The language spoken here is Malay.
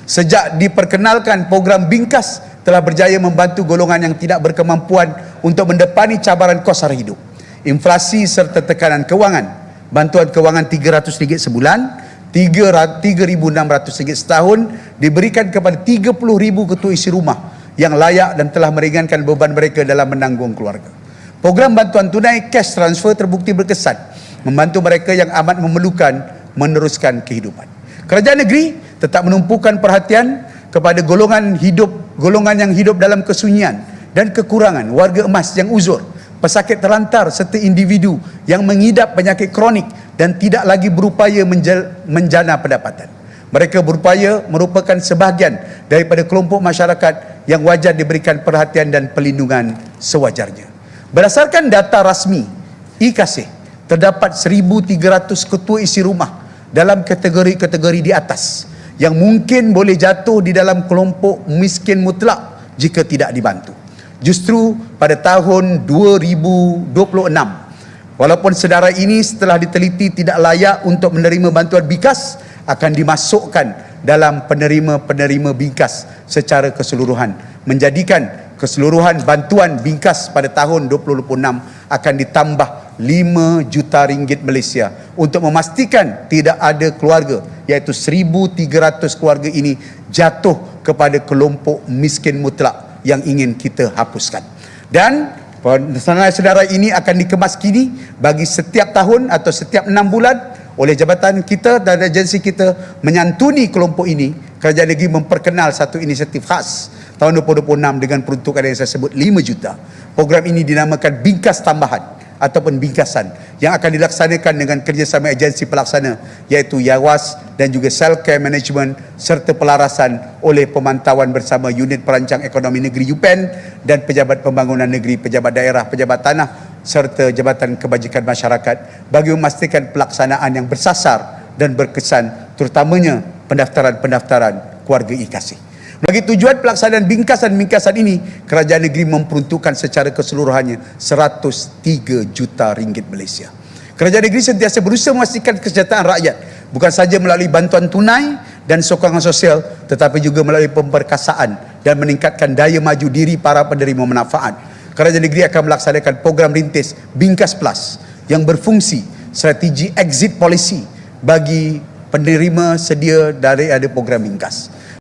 Sejak diperkenalkan, program Bingkas telah berjaya membantu golongan yang tidak berkemampuan untuk mendepani cabaran kos sara hidup, inflasi serta tekanan kewangan. Bantuan kewangan RM300 sebulan, RM3,600 setahun diberikan kepada 30,000 ketua isi rumah yang layak dan telah meringankan beban mereka dalam menanggung keluarga. Program bantuan tunai cash transfer terbukti berkesan, membantu mereka yang amat memerlukan meneruskan kehidupan. Kerajaan negeri tetap menumpukan perhatian kepada golongan yang hidup dalam kesunyian dan kekurangan, warga emas yang uzur, pesakit terlantar serta individu yang mengidap penyakit kronik dan tidak lagi berupaya menjana pendapatan. Mereka berupaya merupakan sebahagian daripada kelompok masyarakat yang wajar diberikan perhatian dan perlindungan sewajarnya. Berdasarkan data rasmi IKASih, terdapat 1,300 ketua isi rumah dalam kategori-kategori di atas yang mungkin boleh jatuh di dalam kelompok miskin mutlak jika tidak dibantu. Justru pada tahun 2026, walaupun sedara ini setelah diteliti tidak layak untuk menerima bantuan Bingkas, akan dimasukkan dalam penerima-penerima Bingkas secara keseluruhan, menjadikan keseluruhan bantuan Bingkas pada tahun 2026 akan ditambah RM5 juta Malaysia untuk memastikan tidak ada keluarga, iaitu 1,300 keluarga ini jatuh kepada kelompok miskin mutlak yang ingin kita hapuskan. Dan saudara ini akan dikemas kini bagi setiap tahun atau setiap 6 bulan oleh jabatan kita dan agensi kita menyantuni kelompok ini. Kerajaan negeri memperkenal satu inisiatif khas tahun 2026 dengan peruntukan yang saya sebut 5 juta. Program ini dinamakan Bingkas Tambahan ataupun Bingkasan yang akan dilaksanakan dengan kerjasama agensi pelaksana iaitu YAWAS dan juga Cell Care Management serta pelarasan oleh pemantauan bersama Unit Perancang Ekonomi Negeri UPEN dan Pejabat Pembangunan Negeri, Pejabat Daerah, Pejabat Tanah serta Jabatan Kebajikan Masyarakat bagi memastikan pelaksanaan yang bersasar dan berkesan, terutamanya pendaftaran keluarga IKASih. Bagi tujuan pelaksanaan Bingkas dan Bingkasan ini, kerajaan negeri memperuntukkan secara keseluruhannya RM103 juta Malaysia. Kerajaan negeri sentiasa berusaha memastikan kesejahteraan rakyat, bukan saja melalui bantuan tunai dan sokongan sosial, tetapi juga melalui pemperkasaan dan meningkatkan daya maju diri para penerima manfaat. Kerajaan negeri akan melaksanakan program rintis Bingkas Plus yang berfungsi strategi exit policy bagi penerima sedia dari ada program Bingkas.